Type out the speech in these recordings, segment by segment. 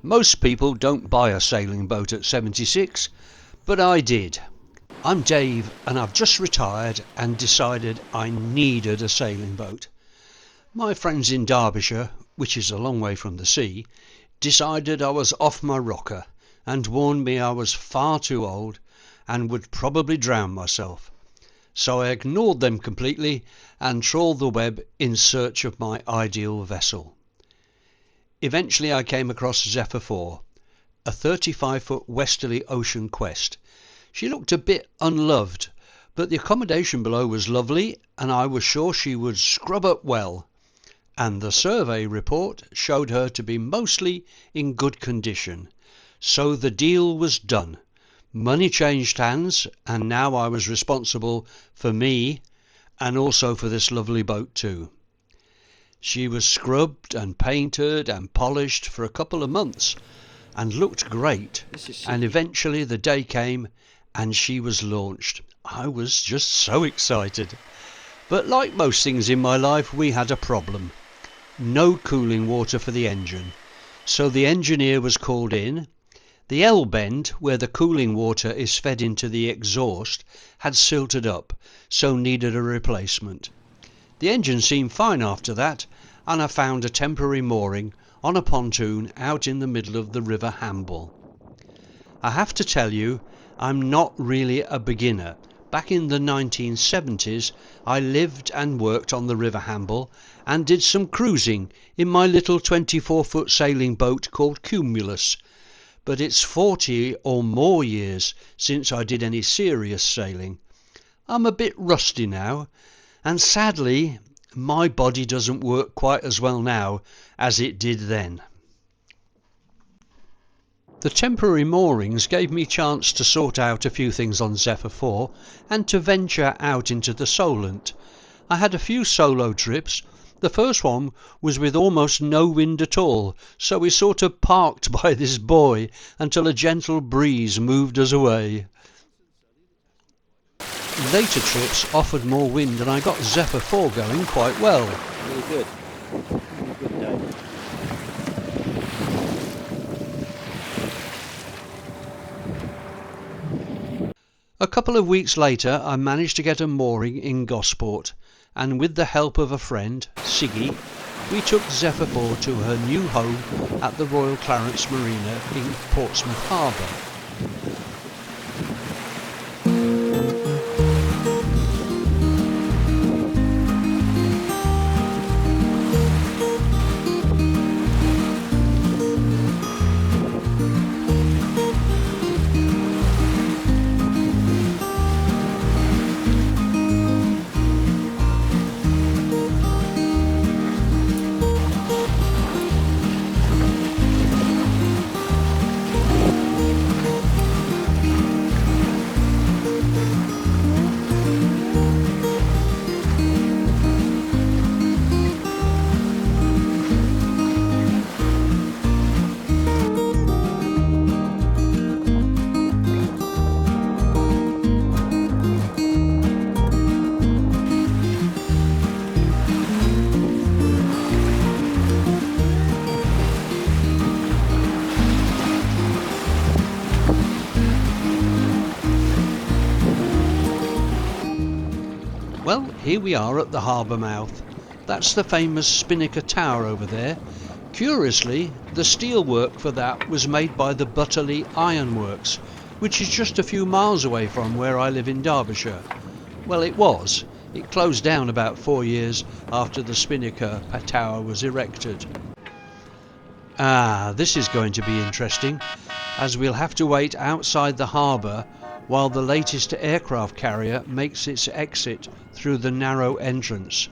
Most people don't buy a sailing boat at 76, but I did. I'm Dave and I've just retired and decided I needed a sailing boat. My friends in Derbyshire, which is a long way from the sea, decided I was off my rocker and warned me I was far too old and would probably drown myself. So I ignored them completely and trawled the web in search of my ideal vessel. Eventually I came across Zephyr IV, a 35-foot westerly ocean quest. She looked a bit unloved, but the accommodation below was lovely and I was sure she would scrub up well, and the survey report showed her to be mostly in good condition. So the deal was done. Money changed hands and now I was responsible for me and also for this lovely boat too. She was scrubbed and painted and polished for a couple of months and looked great, and eventually the day came and she was launched. I was just so excited. But like most things in my life, we had a problem. No cooling water for the engine. So the engineer was called in. The L-bend, where the cooling water is fed into the exhaust, had silted up, so needed a replacement. The engine seemed fine after that, and I found a temporary mooring on a pontoon out in the middle of the River Hamble. I have to tell you, I'm not really a beginner. Back in the 1970s, I lived and worked on the River Hamble and did some cruising in my little 24-foot sailing boat called Cumulus. But it's 40 or more years since I did any serious sailing. I'm a bit rusty now, and sadly, my body doesn't work quite as well now as it did then. The temporary moorings gave me a chance to sort out a few things on Zephyr IV and to venture out into the Solent. I had a few solo trips. The first one was with almost no wind at all, so we sort of parked by this buoy until a gentle breeze moved us away. Later trips offered more wind and I got Zephyr IV going quite well. Really good. Really good day. A couple of weeks later I managed to get a mooring in Gosport, and with the help of a friend, Siggy, we took Zephyr IV to her new home at the Royal Clarence Marina in Portsmouth Harbour. Well, here we are at the harbour mouth. That's the famous Spinnaker Tower over there. Curiously, the steelwork for that was made by the Butterley Iron Works, which is just a few miles away from where I live in Derbyshire. Well, it was. It closed down about 4 years after the Spinnaker Tower was erected. This is going to be interesting, as we'll have to wait outside the harbour while the latest aircraft carrier makes its exit through the narrow entrance.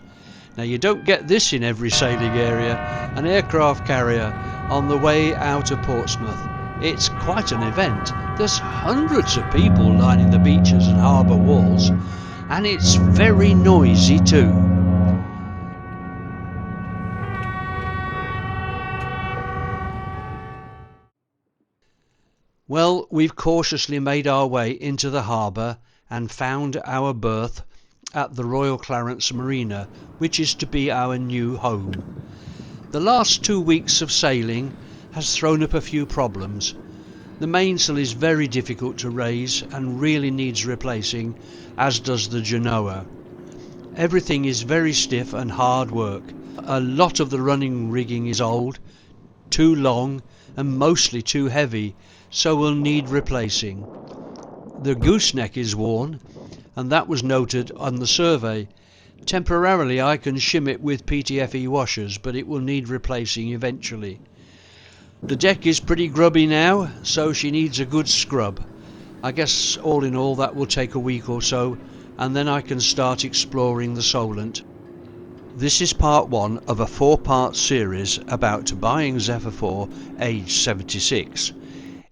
Now, you don't get this in every sailing area, an aircraft carrier on the way out of Portsmouth. It's quite an event. There's hundreds of people lining the beaches and harbour walls, and it's very noisy too. Well, we've cautiously made our way into the harbour and found our berth at the Royal Clarence Marina, which is to be our new home. The last 2 weeks of sailing has thrown up a few problems. The mainsail is very difficult to raise and really needs replacing, as does the genoa. Everything is very stiff and hard work. A lot of the running rigging is old, too long and mostly too heavy, so will need replacing. The gooseneck is worn, and that was noted on the survey. Temporarily I can shim it with PTFE washers, but it will need replacing eventually. The deck is pretty grubby now, so she needs a good scrub. I guess all in all that will take a week or so, and then I can start exploring the Solent. This is part 1 of a 4-part series about buying Zephyr IV age 76.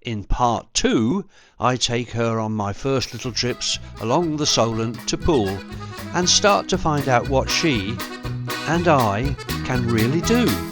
In part 2 I take her on my first little trips along the Solent to Poole and start to find out what she and I can really do.